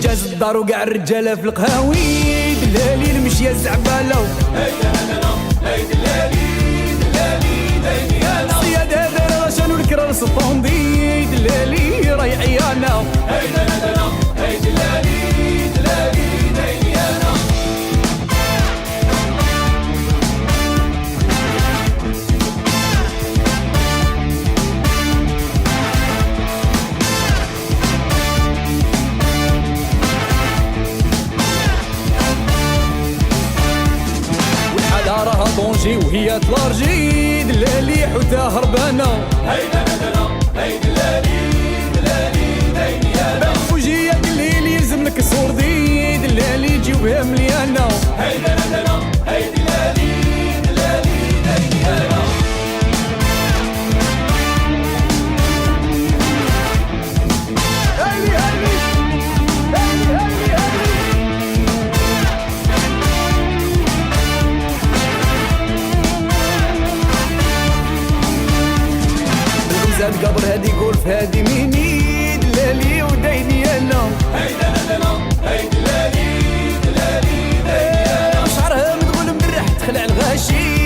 جاز الدار وقع الرجاله في القهاوي، دلالي المشيه الزعباله هيدا انا هيدا دلالي دايني انا السيادة دار رشان والكرار سطوندي، دلالي راي عيانا هيدا انا هيدا دلالي دايني انا. راها طونجي وهي تلارجي، دلالي حوتها هربانة هيدا ندنا هيدا دلالي دايني انا فوجية الليل يلزم لك الصوردي، دلالي جيوبها مليانة هيدا ندنا هيدا دلالي دايني انا. زاد قبر هادي قول في هادي ميني، دلالي ودايني انا هيدا ندنا هيدا دلالي دايني انا شعرها مدغول من الريح تخلع الغاشي،